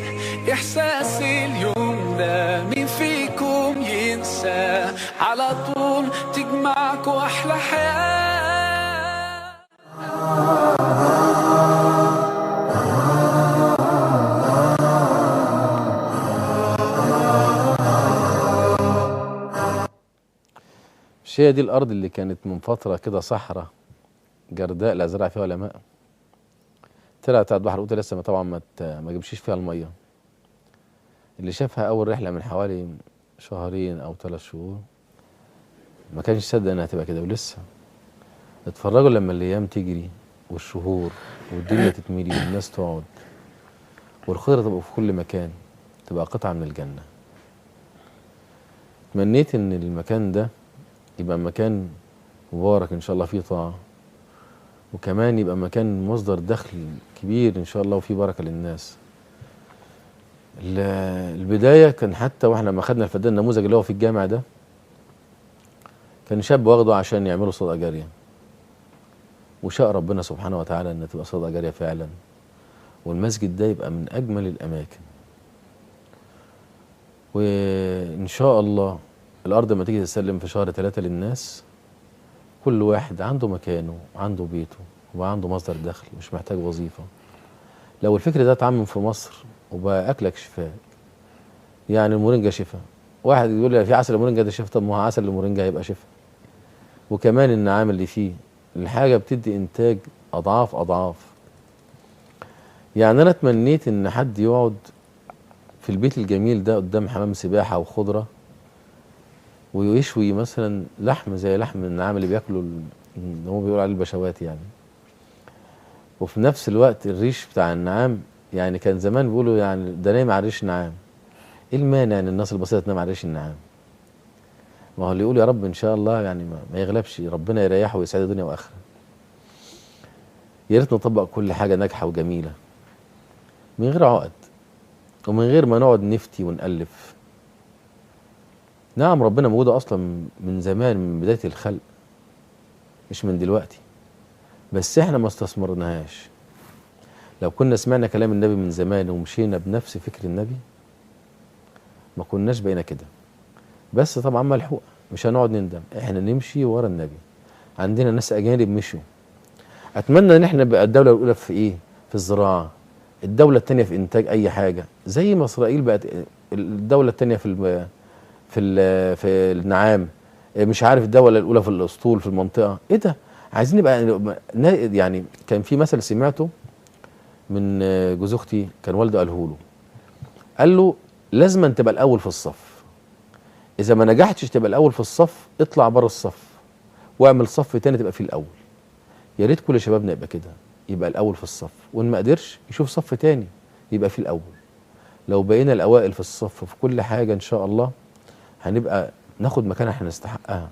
إحساس اليوم ده مين فيكم ينسى، على طول تجمعكوا أحلى حياة. مش هي دي الأرض اللي كانت من فترة كده صحراء جرداء لا زرع فيها ولا ماء؟ طلعت بتاعت بحر قوطة لسه طبعا ما جبشيش فيها المية. اللي شافها أول رحلة من حوالي شهرين أو 3 شهور ما كانش يصدق إنها تبقى كده، ولسه اتفرجوا لما الأيام تجري والشهور والدنيا تتملي والناس تقعد والخضرة تبقى في كل مكان، تبقى قطعة من الجنة. تمنيت إن المكان ده يبقى مكان مبارك إن شاء الله فيه طاعة، وكمان يبقى مكان مصدر دخل كبير إن شاء الله وفيه بركة للناس. البداية كان حتى واحنا لما خدنا الفدان النموذج اللي هو في الجامع ده كان شاب واخده عشان يعملوا صدقة جارية، وشاء ربنا سبحانه وتعالى إن تبقى صدقة جارية فعلا، والمسجد ده يبقى من أجمل الأماكن. وإن شاء الله الأرض لما تيجي تسلم في شهر 3 للناس، كل واحد عنده مكانه وعنده بيته وعنده مصدر دخل، مش محتاج وظيفة. لو الفكر ده اتعمم في مصر وبقى أكلك شفاء، يعني المورينجا شفاء، واحد يقول لي في عسل المورينجا ده شفاء، طب ما هو عسل المورينجا هيبقى شفاء، وكمان النعام اللي فيه الحاجة بتدي إنتاج أضعاف أضعاف. يعني أنا تمنيت إن حد يقعد في البيت الجميل ده قدام حمام سباحة وخضرة ويشوي مثلا لحم زي لحم النعام اللي بياكلوا اللي هو بيقول عليه البشوات يعني، وفي نفس الوقت الريش بتاع النعام، يعني كان زمان بيقولوا يعني ده نايم على ريش نعام. ايه المانع ان الناس البسيطه تنام على ريش النعام؟ ما هو اللي يقول يا رب ان شاء الله يعني ما يغلبش، ربنا يريحه ويسعده دنيا واخره. يا ريت نطبق كل حاجه ناجحه وجميله من غير عقد ومن غير ما نقعد نفتي ونألف. نعم ربنا موجودة أصلا من زمان، من بداية الخلق، مش من دلوقتي، بس احنا ما استثمرناهاش. لو كنا سمعنا كلام النبي من زمان ومشينا بنفس فكر النبي ما كناش بقينا كده. بس طبعا ملحوقة، مش هنقعد نندم، احنا نمشي ورا النبي. عندنا ناس أجانب مشوا. أتمنى إن احنا نبقى الدولة الأولى في إيه؟ في الزراعة، الدولة الثانية في إنتاج أي حاجة، زي ما إسرائيل بقت الدولة الثانية في النعام، مش عارف الدولة الأولى في الأسطول في المنطقة. إيه ده؟ عايزين نبقى يعني. كان في مثل سمعته من جوز أختي، كان والده قاله له، قال له لازم أن تبقى الأول في الصف، إذا ما نجحتش تبقى الأول في الصف اطلع بره الصف واعمل صف تاني تبقى فيه الأول. يا ريت كل شبابنا يبقى كده، يبقى الأول في الصف، وإن ما قدرش يشوف صف تاني يبقى فيه الأول. لو بقينا الأوائل في الصف في كل حاجة إن شاء الله هنبقى ناخد مكان احنا نستحقها،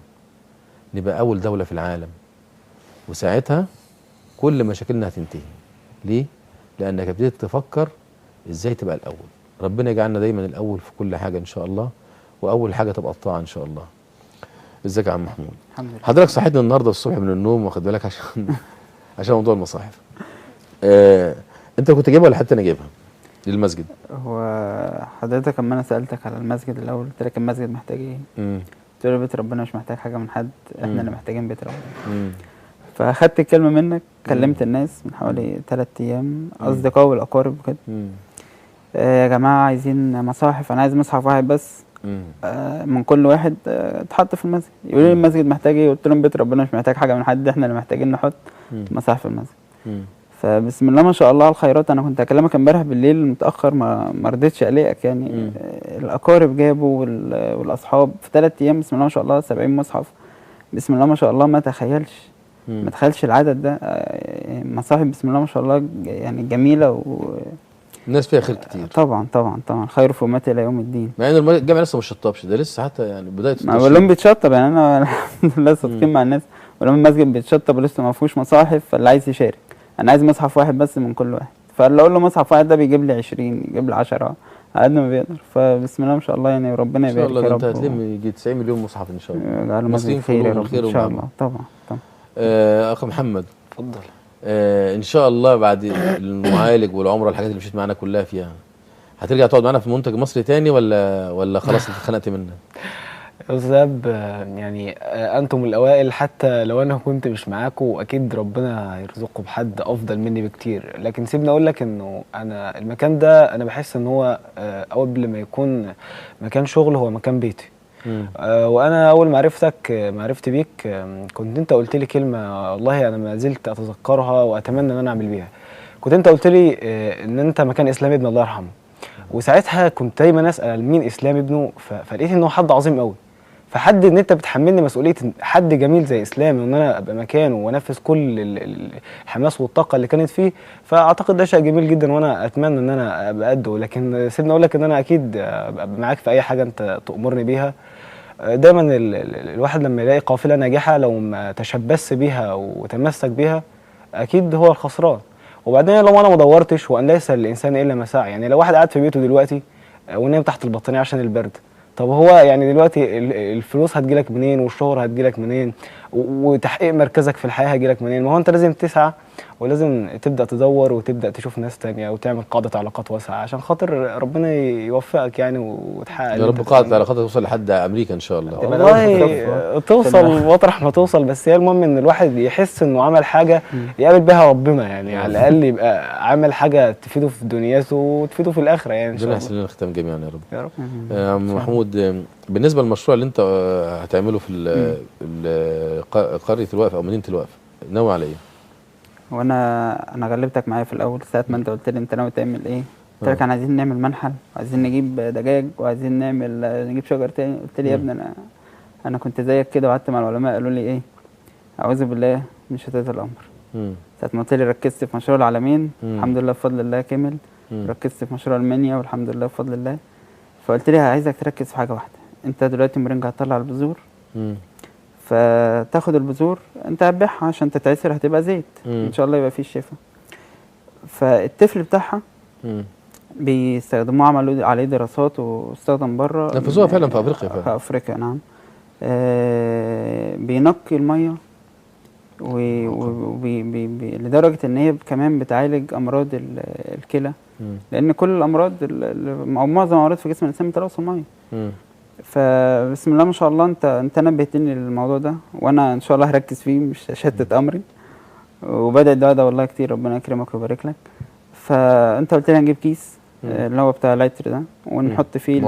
نبقى أول دولة في العالم، وساعتها كل مشاكلنا هتنتهي. ليه؟ لأنك ابتديت تفكر إزاي تبقى الأول. ربنا يجعلنا دايما الأول في كل حاجة إن شاء الله، وأول حاجة تبقى الطاعة إن شاء الله. ازيك يا عم محمود؟ الحمد لله. حضرتك صحيتني النهارده الصبح من النوم، واخد بالك، عشان موضوع المصاحف. أنت كنت جايبها ولا حتى أنا جايبها للمسجد؟ هو حضرتك اما انا سألتك على المسجد الأول قلت لك المسجد محتاج ايه؟ قلت له بيت ربنا مش محتاج حاجة من حد، احنا اللي محتاجين بيت ربنا. فاخدت الكلمة منك، كلمت الناس من حوالي 3 أيام، أصدقاء والأقارب وكده. يا جماعة عايزين مصاحف، أنا عايز مصحف واحد بس من كل واحد اتحط في المسجد. يقولوا لي المسجد محتاج ايه؟ قلت لهم بيت ربنا مش محتاج حاجه من حد، احنا اللي محتاجين نحط مصاحف في المسجد. فبسم الله ما شاء الله على الخيرات. انا كنت اكلمك امبارح بالليل متاخر، ما رضيتش اقلقك يعني. الاقارب جابوا والاصحاب في 3 ايام بسم الله ما شاء الله 70 مصحف بسم الله ما شاء الله. ما تخيلش العدد ده. مصاحف بسم الله ما شاء الله يعني جميله الناس فيها خير كتير. طبعا خير في امتي الى يوم الدين. مع ان الجامع لسه ما شطبش، ده لسه حتى يعني بدايه التشطيب. ما بقول لهم بيتشطب يعني، انا الحمد لله صادقين مع الناس، بقول لهم المسجد بيتشطب ولسه ما فيهوش مصاحف، فاللي عايز يشارك انا عايز مصحف واحد بس من كل واحد. فاللي اقول له مصحف واحد ده بيجيب لي 20، يجيب لي 10 على قد ما بيقدر. فبسم الله ما شاء الله يعني ربنا يبارك. ان شاء الله انت هتلم يجي 90 مليون مصحف ان شاء الله. المسلمين خير يا رب ان شاء الله. طبعا. اخ محمد اتفضل. ان شاء الله بعد المعالج والعمره والحاجات اللي مشيت معانا كلها فيها، هترجع تقعد معانا في منتج مصري تاني ولا خلاص انت اتخنقت منها؟ يا استاذ يعني انتم الاوائل، حتى لو انا كنت مش معاكم اكيد ربنا هيرزقكم بحد افضل مني بكتير. لكن سيبني اقول لك انه انا المكان ده انا بحس ان هو قبل ما يكون مكان شغل هو مكان بيتي. وانا اول معرفتي بيك كنت انت قلت لي كلمه والله انا ما زلت اتذكرها واتمنى ان انا اعمل بيها. كنت انت قلت لي ان انت مكان اسلام ابن الله يرحمه، وساعتها كنت دايما اسال مين اسلام ابنه، فلقيت انه حد عظيم قوي. فحد ان انت بتحملني مسؤوليه حد جميل زي اسلام، وان انا ابقى مكانه وانفذ كل الحماس والطاقه اللي كانت فيه، فاعتقد ده شيء جميل جدا وانا اتمنى ان انا ابقى قده. لكن سيبني اقول لك ان انا اكيد ابقى معاك في اي حاجه انت تامرني بيها. دايما الواحد لما يلاقي قافله ناجحه لو ما تشبث بيها وتمسك بيها اكيد هو الخسران. وبعدين لو انا ما دورتش، وان ليس للانسان الا ما سعى. يعني لو واحد قاعد في بيته دلوقتي ونام تحت البطانيه عشان البرد، طب هو يعني دلوقتي الفلوس هتجيلك منين، والشهرة هتجيلك منين، وتحقيق مركزك في الحياة هتجيلك منين؟ ما هو انت لازم تسعى، ولازم تبدأ تدور وتبدأ تشوف ناس تانية وتعمل قاعدة علاقات واسعة عشان خاطر ربنا يوفقك يعني وتحقق. يا رب قاعدة علاقات توصل لحد أمريكا إن شاء الله. والله توصل مطرح ما توصل، بس هي المهم إن الواحد يحس إنه عمل حاجة يقابل بها ربنا، يعني على الأقل يبقى عمل حاجة تفيده في دنياته وتفيده في الآخرة يعني إن شاء الله. ربنا يحسن لنا الختام جميعا يا رب. يا رب. عم محمود، بالنسبة للمشروع اللي أنت هتعمله في قرية الوقف أو مدينة الوقف، ناوي على إيه؟ وانا غلبتك معايا في الاول ساعه ما انت قلت لي انت ناوي تعمل ايه. قلت لك احنا عايزين نعمل منحل، وعايزين نجيب دجاج، وعايزين نجيب شجر تاني. قلت لي يا ابني انا كنت زيك كده، وقعدت مع العلماء قالوا لي ايه، اعوذ بالله من شتات الامر. ساعه ما قلت لي ركزت في مشروع العالمين الحمد لله بفضل الله كمل. ركزت في مشروع المنيا والحمد لله بفضل الله. فقلت لي عايزك تركز في حاجه واحده. انت دلوقتي مرنجة هتطلع البذور، فتاخد البذور انت هتبيعها عشان تتعسر هتبقى زيت ان شاء الله يبقى فيه الشفاء. فالتفل بتاعها بيستخدموه، عملوا عليه دراسات واستخدم بره، نفذوها فعلا في افريقيا. في افريقيا نعم. بينقي الميه لدرجه ان هي كمان بتعالج امراض الكلى، لان كل الامراض او معظم الامراض في جسم الانسان بتلوث الميه. فبسم الله ما شاء الله انت نبهتني للموضوع ده، وانا ان شاء الله هركز فيه مش هشتت امري. وبدأ الدعاء ده والله كتير، ربنا يكرمك ويبارك لك. فانت قلت لي هنجيب كيس اللي هو بتاع العطر ده ونحط فيه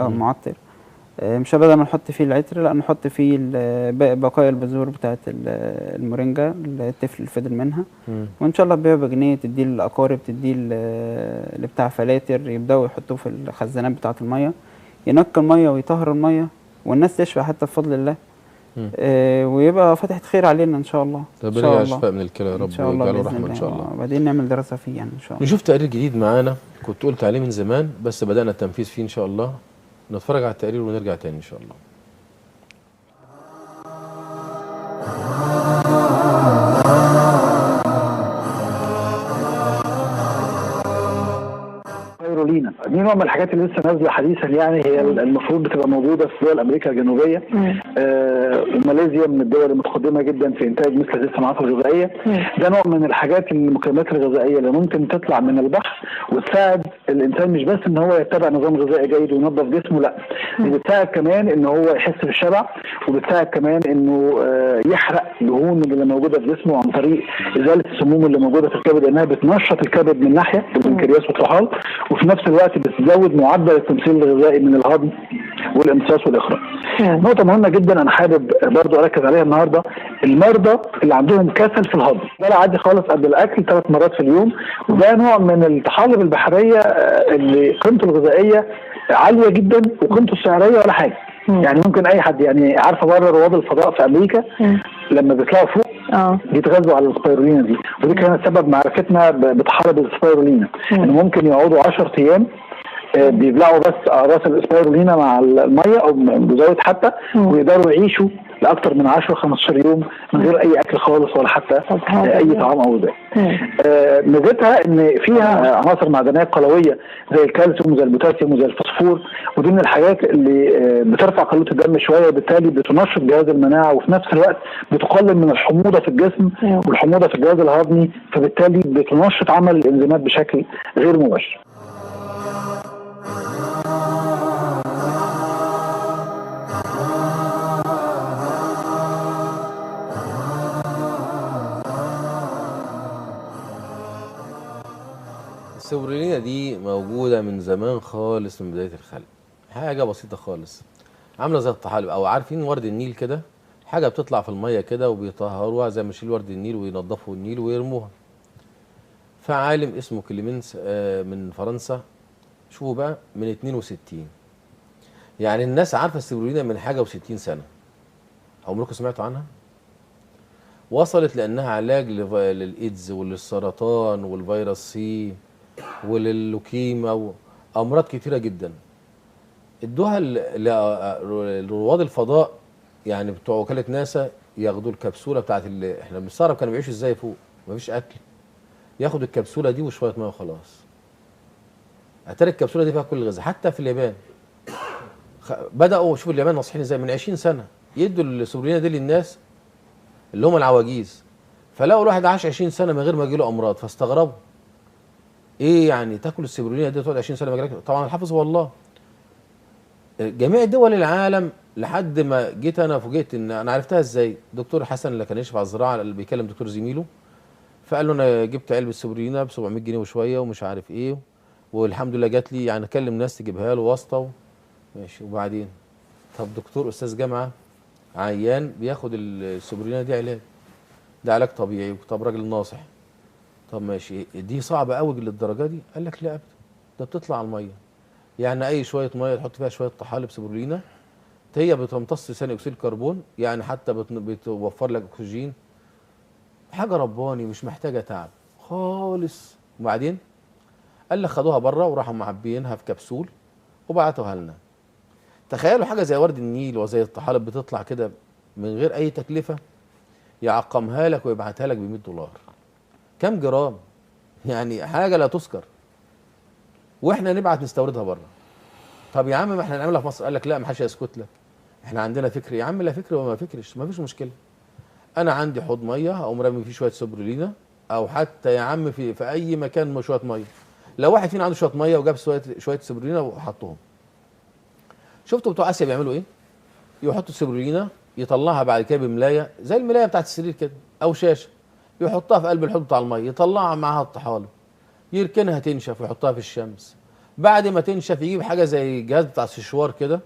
معطر. مش بدل ما نحط فيه العطر، لا نحط فيه بقايا البذور بتاعت المورينجا اللي الطفل فضل منها، وان شاء الله تبيعه بجنيه، تديه للاقارب، تديه اللي بتاع فلاتر، يبداوا يحطوه في الخزانات بتاعت الميه، ينقي الميه ويطهر الميه والناس تشفى حتى بفضل الله. ويبقى فتحة خير علينا ان شاء الله. ربنا يجعل شفاء من الكلى يا رب ويجعله رحمه ان شاء الله. وبعدين نعمل دراسه فيه يعني ان شاء الله. نشوف تقرير جديد معانا كنت قلت عليه من زمان بس بدأنا التنفيذ فيه ان شاء الله. نتفرج على التقرير ونرجع تاني ان شاء الله. لينا دي نوع من الحاجات اللي لسه نازله حديثا، يعني هي المفروض بتبقى موجوده في دول امريكا الجنوبيه. وماليزيا من الدول المتقدمه جدا في انتاج مثل هذه الصناعات الغذائيه. ده نوع من الحاجات المكملات الغذائيه اللي ممكن تطلع من البحر وتساعد الانسان مش بس ان هو يتبع نظام غذائي جيد وينظف جسمه، لا دي بتساعد كمان ان هو يحس بالشبع، وبتساعد كمان انه يحرق دهون اللي موجوده في جسمه عن طريق ازاله السموم اللي موجوده في الكبد، لانها بتنشط الكبد من ناحيه البنكرياس والطحال، وفي نفس الوقت بتزود معدل التمثيل الغذائي من الهضم والامتصاص والاخراج. نقطه مهمه جدا انا حابب برضو اركز عليها النهارده، المرضى اللي عندهم كسل في الهضم، ده عادي خالص قبل الاكل 3 مرات في اليوم، وده نوع من الطحالب البحريه اللي قيمته الغذائيه عاليه جدا وقيمته السعريه ولا حاجه. يعني ممكن اي حد، يعني عارفه بره رواد الفضاء في امريكا لما بيطلعوا فوق بيتغذوا على السبايرولينا دي، ودي كانت سبب معرفتنا بطحالب السبايرولينا، ان ممكن يقعدوا 10 ايام بيبلعوا بس اقراص الاسبايرولينا مع الميه او مزود حتى، ويقدروا يعيشوا لاكثر من 10 15 يوم من غير اي اكل خالص ولا حتى اي طعام او غذاء. ميزتها ان فيها عناصر معدنيه قلويه زي الكالسيوم وزي البوتاسيوم وزي الفوسفور، ودي من الحاجات اللي بترفع قلوة الدم شويه، وبالتالي بتنشط جهاز المناعه، وفي نفس الوقت بتقلل من الحموضه في الجسم والحموضه في الجهاز الهضمي، فبالتالي بتنشط عمل الانزيمات بشكل غير مباشر. السبرولينا دي موجودة من زمان خالص، من بداية الخلق. حاجة بسيطة خالص، عاملة زي الطحالب، أو عارفين ورد النيل كده، حاجة بتطلع في المية كده وبيطهروها زي ما يشيل ورد النيل وينضفوا النيل ويرموها. فعالم اسمه كليمنس من فرنسا، شوفوا بقى، من 62. يعني الناس عارفة السبرولينا من حاجة و60 سنة. عمركم سمعتوا عنها؟ وصلت لأنها علاج للإيدز وللسرطان والفيروس سي ولللوكيما وامراض كتيره جدا. ادوها لرواد الفضاء، يعني بتوع وكاله ناسا، ياخدوا الكبسوله بتاعت اللي احنا بنستغرب كانوا بيعيشوا ازاي فوق مفيش اكل، ياخدوا الكبسوله دي وشويه ميه وخلاص. اتاري الكبسوله دي فيها كل الغذاء. حتى في اليابان بداوا، شوفوا اليابان ناصحين ازاي، من 20 سنه يدوا السبرولينا دي للناس اللي هم العواجيز، فلقوا الواحد عاش 20 سنه من غير ما يجيله امراض، فاستغربوا ايه يعني تاكل السبرولينا دي تقعد 20 سنه ما جالك؟ طبعا الحافظ هو الله. جميع دول العالم، لحد ما جيت انا فوجئت ان انا عرفتها ازاي. دكتور حسن اللي كان يشرف على الزراعه اللي بيكلم دكتور زميله، فقال له انا جبت علبه سبرولينا ب 700 جنيه وشويه ومش عارف ايه، والحمد لله جات لي، يعني اكلم ناس تجيبها له واسطه ماشي. وبعدين طب دكتور استاذ جامعه عيان بياخد السبرولينا دي علاج، ده علاج طبيعي، طب راجل ناصح، طب ماشي دي صعبه قوي للدرجه دي؟ قال لك لا ابدا، ده بتطلع على الميه، يعني اي شويه ميه تحط فيها شويه طحالب سبرولينا، هي بتمتص ثاني اكسيد الكربون، يعني حتى بتوفر لك اكسجين، حاجه رباني مش محتاجه تعب خالص. وبعدين قال لك خدوها بره وراحوا معبيينها في كبسول وبعتوها لنا. تخيلوا حاجه زي ورد النيل وزي الطحالب بتطلع كده من غير اي تكلفه، يعقمها لك ويبعتها لك ب $100. كم جرام؟ يعني حاجه لا تذكر، واحنا نبعت نستوردها بره. طب يا عم ما احنا نعملها في مصر. قال لك لا، ما حدش هيسكت لك، احنا عندنا فكر. يا عم لا فكر وما فكرش، ما فيش مشكله. انا عندي حوض ميه اقوم رامي فيه شويه سبرولينا، او حتى يا عم في اي مكان شويه ميه. لو واحد فينا عنده شويه ميه وجاب شويه سبرولينا وحطهم، شفتوا بتوع اسيا بيعملوا ايه؟ يحطوا السبرولينا، يطلعها بعد كده بملايه زي الملايه بتاعت السرير كده او شاشه، يحطها في قلب الحوض بتاع الميه، يطلعها معاها الطحالب، يركنها تنشف ويحطها في الشمس. بعد ما تنشف يجيب حاجه زي الجهاز بتاع السشوار كده،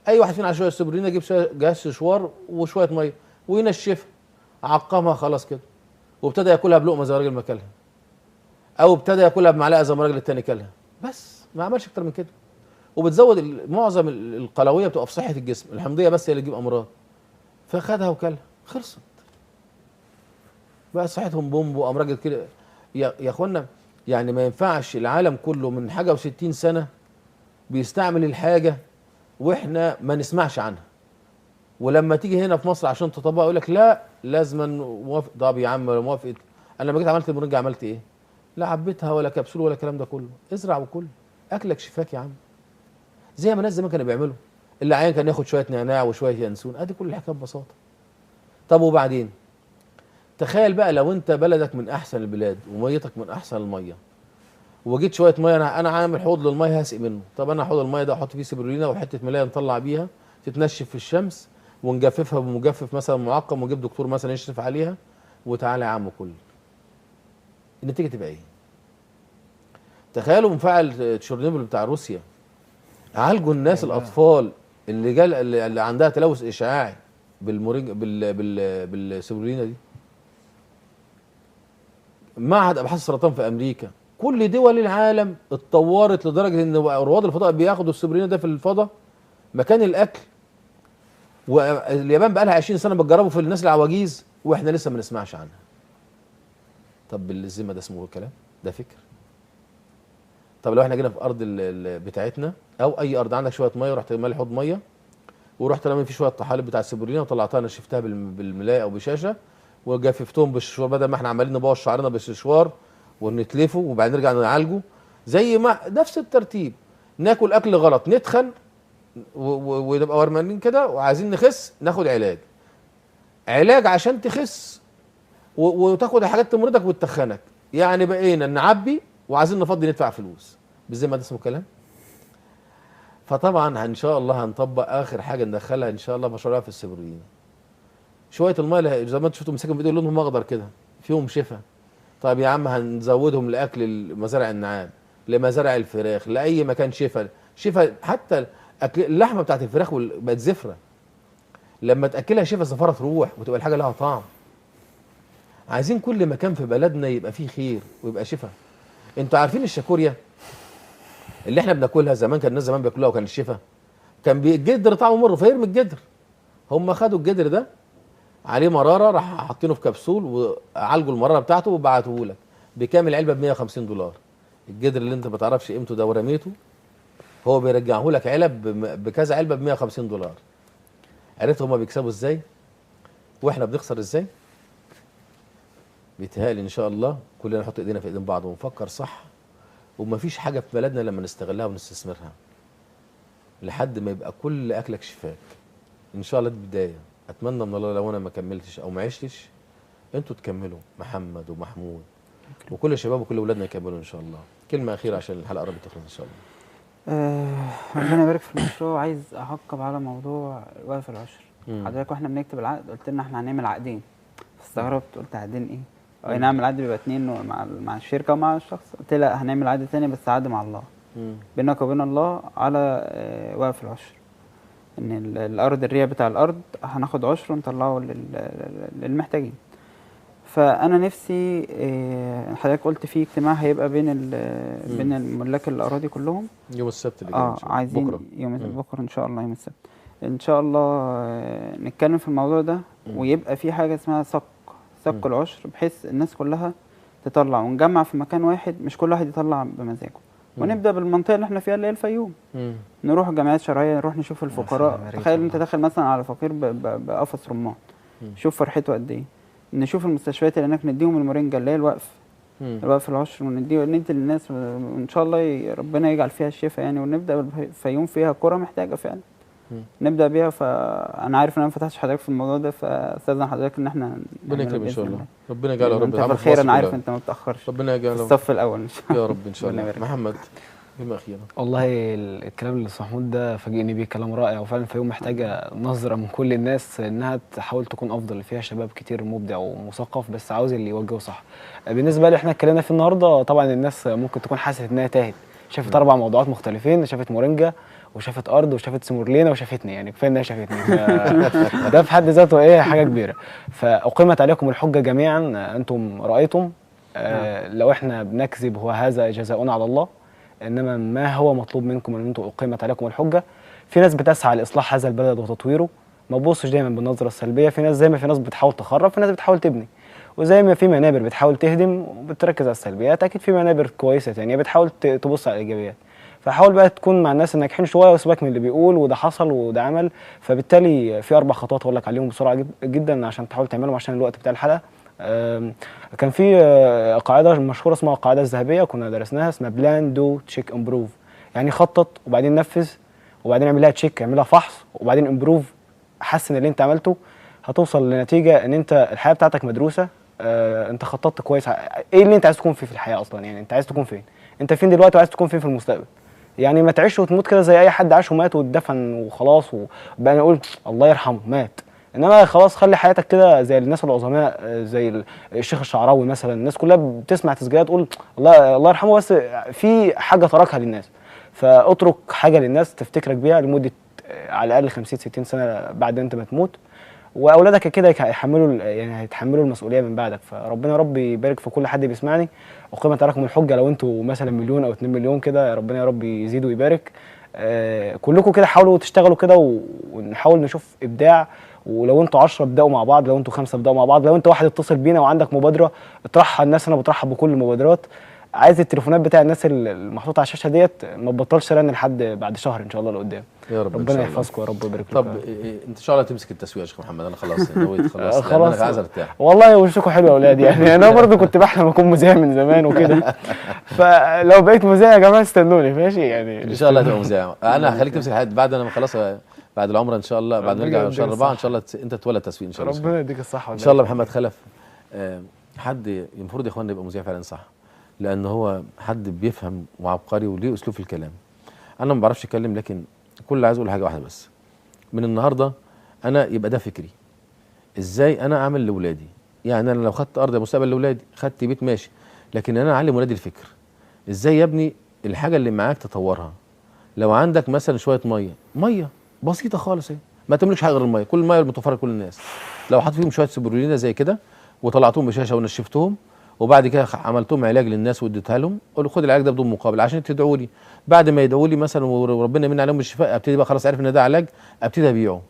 اي واحد فينا على شويه سبرولينا يجيب جهاز سشوار وشويه ميه وينشفها، عقمها خلاص كده، وابتدى ياكلها بلقمه زي الراجل ما اكلها، او ابتدى ياكلها بمعلقه زي ما الراجل التاني كلها، بس ما عملش اكتر من كده. وبتزود معظم القلويه بتبقى في صحه الجسم، الحمضيه بس هي اللي تجيب امراض. فخدها وكلها خلصت، بقى صحتهم بومب وامراض كده. يا اخوانا، يعني ما ينفعش العالم كله من حاجه و60 سنه بيستعمل الحاجه واحنا ما نسمعش عنها، ولما تيجي هنا في مصر عشان تطبقها يقول لك لا لازم موافق. طب يا عم موافق، انا لما جيت عملت المرنجة عملت ايه؟ لا عبيتها ولا كبسول ولا الكلام ده كله، ازرع وكل، اكلك شفاك يا عم، زي ما الناس زمان كانوا بيعملوا. اللي عيان كان ياخد شويه نعناع وشويه ينسون، ادي كل الحكايه ببساطه. طب وبعدين تخيل بقى لو انت بلدك من احسن البلاد وميتك من احسن الميه، وجيت شويه ميه، انا عامل حوض للميه هسقي منه. طب انا حوض الميه ده احط فيه سبرولينا وحته ملايه نطلع بيها تتنشف في الشمس، ونجففها بمجفف مثلا معقم، ونجيب دكتور مثلا يشرف عليها، وتعالى يا عم كل. النتيجه تبقى ايه؟ تخيلوا مفاعل تشيرنوبل بتاع روسيا، عالجوا الناس الاطفال اللي عندها تلوث اشعاعي بالمورينجا بالسبرولينا دي. معهد ابحاث السرطان في امريكا، كل دول العالم اتطورت لدرجه ان رواد الفضاء بياخدوا السبرولينا ده في الفضاء مكان الاكل. واليابان بقى لها 20 سنه بتجربوا في الناس العواجيز واحنا لسه ما نسمعش عنها. طب بالذمه ده اسمه كلام؟ ده فكر. طب لو احنا جينا في ارض بتاعتنا او اي ارض، عندك شويه ميه ورحت مالي حوض ميه ورحت رامي فيه شويه طحالب بتاع السبرولينا وطلعتها نشفتها بالملايه او بشاشه وجففتهم بالشوار، بدل ما احنا عمالين نبوظ شعرنا بالشوار ونتلفه وبعدين نرجع نعالجه. زي ما نفس الترتيب، ناكل اكل غلط نتخن ونبقى ورمانين كده وعايزين نخس، ناخد علاج عشان تخس وتاخد حاجات تمرضك وتتخنك. يعني بقينا نعبي وعايزين نفضي ندفع فلوس. بالذمه ده اسمه كلام؟ فطبعا ان شاء الله هنطبق اخر حاجه ندخلها ان شاء الله مشروع في السبرولينا. شويه الميه زي ما انتم شفتوا مساكن فيديو لونهم اخضر كده فيهم شفا. طيب يا عم هنزودهم لاكل مزارع النعام، لمزارع الفراخ، لاي مكان شفا. حتى اللحمه بتاعت الفراخ بقت زفره، لما تاكلها شفا الزفاره تروح وتبقى الحاجه لها طعم. عايزين كل مكان في بلدنا يبقى فيه خير ويبقى شفا. انتوا عارفين الشاكوريا اللي احنا بناكلها زمان، كان الناس زمان بياكلوها وكان الشفا، كان الجدر طعمه مر فيرمي الجدر. هم خدوا الجدر ده عليه مراره، راح حاطينه في كبسول وعالجوا المراره بتاعته وبعتوه لك بكامل علبه ب 150 دولار. الجدر اللي انت ما تعرفش قيمته ده ورميته، هو بيرجعه لك علب بكذا علبه ب 150 دولار. عرفت هم بيكسبوا ازاي؟ واحنا بنخسر ازاي؟ بيتهيألي ان شاء الله كلنا نحط ايدينا في ايدين بعض ونفكر صح، ومفيش حاجه في بلدنا لما نستغلها ونستثمرها لحد ما يبقى كل اكلك شفاك. ان شاء الله دي بدايه. اتمنى من الله لو انا ما كملتش او ما عشتش انتوا تكملوا، محمد ومحمود وكل الشباب وكل اولادنا يكملوا ان شاء الله. كلمه اخيره عشان الحلقه قربت تخلص ان شاء الله. ربنا يبارك في المشروع. عايز اعقب على موضوع وقف العشر. حضرتك واحنا بنكتب العقد قلت لنا احنا هنعمل عقدين، فاستغربت قلت عقدين ايه؟ اي نعم العقد بيبقى 2 مع الشركه ومع الشخص. قلت لا هنعمل عقد تاني بس عقد مع الله، بينك وبين الله على وقف العشر. ان الارض الريع بتاع الارض هناخد عشر ونطلعه للمحتاجين. فانا نفسي حضرتك قلت في اجتماع هيبقى بين الملاك الاراضي كلهم يوم السبت اللي جاي عايزين بكره بكره ان شاء الله يوم السبت ان شاء الله نتكلم في الموضوع ده. ويبقى في حاجه اسمها صك العشر، بحيث الناس كلها تطلع ونجمع في مكان واحد، مش كل واحد يطلع بمزاجه. ونبدا بالمنطقه اللي احنا فيها اللي هي الفيوم. نروح جمعيات شرعيه، نروح نشوف الفقراء. تخيل انت داخل مثلا على فقير بقفص رمان، شوف فرحته قد ايه. نشوف المستشفيات اللي هناك نديهم المورينجا اللي هي الوقف العشر، وندي للناس وان شاء الله ربنا يجعل فيها الشفاء يعني. ونبدا بالفيوم، فيها قرى محتاجه فعلا نبدا بيها. فانا عارف ان انا ما فتحتش حضرتك في الموضوع ده، فاستاذن حضرتك ان احنا ربنا يكرم ان شاء الله. ربنا يجعله رب العالمين خير. انا عارف انت ما بتاخرش، ربنا يجعله في الصف الاول ان شاء الله يا رب ان شاء الله. محمد كلمه اخيره. والله الكلام اللي محمود ده فاجئني بيه، كلام رائع. وفعلا الفيوم محتاجه نظره من كل الناس انها تحاول تكون افضل. فيها شباب كتير مبدع ومثقف، بس عاوز اللي يوجهه صح. بالنسبه لي احنا اتكلمنا في النهارده، طبعا الناس ممكن تكون حاسه انها تاهت، شافت 4 موضوعات مختلفين، شافت مورينجا وشافت ارض وشافت سمورلينا وشافتني، يعني كفايه انها شافتني. ده في حد ذاته حاجه كبيره. فاقيمت عليكم الحجه جميعا، انتم رايتم. لو احنا بنكذب هو هذا جزاؤنا على الله، انما ما هو مطلوب منكم ان انتم اقيمت عليكم الحجه. في ناس بتسعى لاصلاح هذا البلد وتطويره، ما تبصش دايما بالنظره السلبيه. في ناس زي ما في ناس بتحاول تخرب، في ناس بتحاول تبني. وزي ما في منابر بتحاول تهدم وبتركز على السلبيات، اكيد في منابر كويسه ثانيه بتحاول تبص على الايجابيات. فحاول بقى تكون مع الناس الناجحين شويه وسيبك من اللي بيقول وده حصل وده عمل. فبالتالي في 4 خطوات هقول لك عليهم بسرعه جدا عشان تحاول تعملهم عشان الوقت بتاع الحلقه. كان في قاعده مشهوره اسمها القاعده الذهبيه، كنا درسناها، اسمها بلان دو تشيك امبروف. يعني خطط وبعدين نفذ وبعدين اعمل لها تشيك، اعملها فحص وبعدين امبروف، حسن اللي انت عملته. هتوصل لنتيجه ان انت الحياه بتاعتك مدروسه. انت خططت كويس. ايه اللي انت عايز تكون فيه في الحياه اصلا؟ يعني انت عايز تكون فين؟ انت فين دلوقتي وعايز تكون فين في المستقبل؟ يعني ما تعيش وتموت كده زي اي حد عاش ومات واتدفن وخلاص وبقى نقول الله يرحمه مات. انما خلاص خلي حياتك كده زي الناس العظماء، زي الشيخ الشعراوي مثلا. الناس كلها بتسمع تسجيلات تقول الله يرحمه، بس في حاجه تركها للناس. فاترك حاجه للناس تفتكرك بيها لمده على الاقل 50 60 سنه بعد انت ما تموت، واولادك كده هيتحملوا المسؤوليه من بعدك. فربنا يا رب يبارك في كل حد بيسمعني، وقيمة عليكم الحجه لو انتوا مثلا مليون او 2 مليون كده، ربنا يا رب يزيد ويبارك. كلكم كده حاولوا تشتغلوا كده، ونحاول نشوف ابداع. ولو انتوا 10 ابداوا مع بعض، لو انتوا 5 ابداوا مع بعض، لو انت واحد اتصل بينا وعندك مبادره اطرحها. الناس انا بترحب بكل المبادرات. عايز التليفونات بتاع الناس المحطوطه على الشاشه ديت ما تبطلش رن لحد بعد شهر ان شاء الله لقدام. يا رب ربنا يحفظكم يا رب ويبارك لكم. طب انت ان شاء الله تمسك التسويق يا شيخ محمد؟ انا خلاص نويت خلاص. خلاص انا عايز ارتاح والله. وشكم حلو يا اولاد يعني. انا برضه كنت بحلم اكون مذيع من زمان وكده، فلو بقيت مذيع يا جماعه استنوني ماشي يعني. ان شاء الله تبقى مذيع. انا هخليك تمسك الحياه بعد انا خلاص، بعد العمره ان شاء الله، بعد ما نرجع شهر 4 ان شاء الله انت تولى التسويق ان شاء الله. ربنا يديك الصحه ان شاء الله. محمد خلف حد المفروض يا اخوانا يبقى مذيع فعلا صح، لان هو حد بيفهم وعبقري وليه اسلوب في الكلام. انا ما بعرفش اتكلم، لكن كل اللي عايز اقول حاجه واحده بس. من النهارده انا يبقى ده فكري، ازاي انا اعمل لاولادي. يعني انا لو خدت ارض مستقبل لاولادي، خدت بيت ماشي، لكن انا اعلم ولادي الفكر. ازاي يا ابني الحاجه اللي معاك تطورها. لو عندك مثلا شويه ميه بسيطه خالص اهي، ما تملكش حاجه غير الميه، كل الميه المتوفره لكل الناس، لو حطيت فيهم شويه سبرولينا زي كده وطلعتهم بشاشه ونشفتهم، وبعد كده عملتهم علاج للناس واديتها لهم، قول خد العلاج ده بدون مقابل عشان تدعوا لي. بعد ما يدعوا لي مثلا وربنا يمن عليهم بالشفاء، ابتدي بقى خلاص عارف ان ده علاج، ابتدي ابيعه.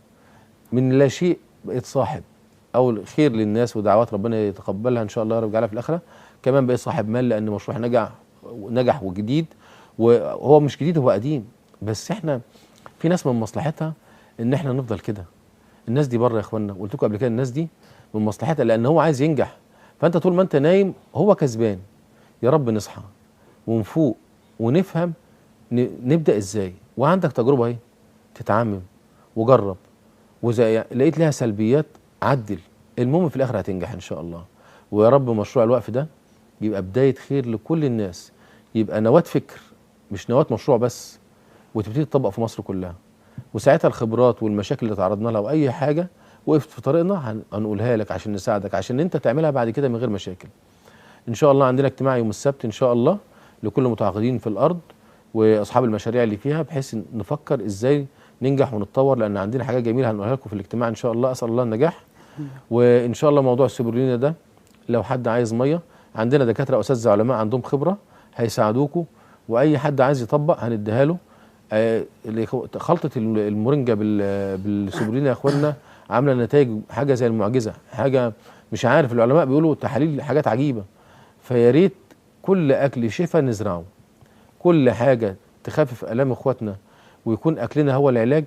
من لا شيء بقيت صاحب او خير للناس، ودعوات ربنا يتقبلها ان شاء الله يا رب يجعلها في الاخره. كمان بقيت صاحب مال، لان مشروع نجح وجديد، وهو مش جديد هو قديم، بس احنا في ناس من مصلحتها ان احنا نفضل كده. الناس دي بره يا اخوانا، قلت لكم قبل كده الناس دي من مصلحتها، لان هو عايز ينجح. فانت طول ما انت نايم هو كسبان. يا رب نصحى ونفوق ونفهم نبدا ازاي. وعندك تجربه اهي، تتعمم وجرب، وزي لقيت لها سلبيات عدل، المهم في الاخر هتنجح ان شاء الله. ويا رب مشروع الوقف ده يبقى بدايه خير لكل الناس، يبقى نواه فكر مش نواه مشروع بس، وتبتدي تطبق في مصر كلها. وساعتها الخبرات والمشاكل اللي تعرضنا لها واي حاجه وقفت في طريقنا هنقولها لك عشان نساعدك، عشان انت تعملها بعد كده من غير مشاكل. ان شاء الله عندنا اجتماع يوم السبت ان شاء الله لكل متعاقدين في الارض واصحاب المشاريع اللي فيها، بحيث نفكر ازاي ننجح ونتطور، لان عندنا حاجات جميله هنقولها لكم في الاجتماع ان شاء الله. اسال الله النجاح. وان شاء الله موضوع السبرولينا ده لو حد عايز ميه، عندنا دكاتره واساتذه علماء عندهم خبره هيساعدوكوا، واي حد عايز يطبق هنديها له. خلطه المورينجا بالسبرولينا يا اخوانا عامله نتائج حاجه زي المعجزه، حاجه مش عارف، العلماء بيقولوا تحاليل حاجات عجيبه. فيا ريت كل اكل شفا نزرعه، كل حاجه تخفف الام اخواتنا ويكون اكلنا هو العلاج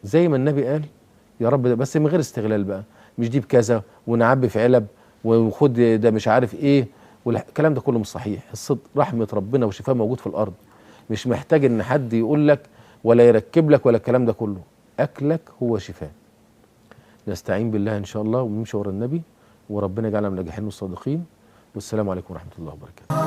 زي ما النبي قال. يا رب ده بس من غير استغلال بقى، مش دي بكذا ونعبي في علب وخد ده مش عارف ايه، والكلام ده كله مش صحيح. الصدق رحمه ربنا وشفاء موجود في الارض، مش محتاج ان حد يقول لك ولا يركب لك ولا الكلام ده كله. اكلك هو شفاء. نستعين بالله ان شاء الله ونمشي ورا النبي، وربنا يجعلنا من الناجحين والصادقين. والسلام عليكم ورحمه الله وبركاته.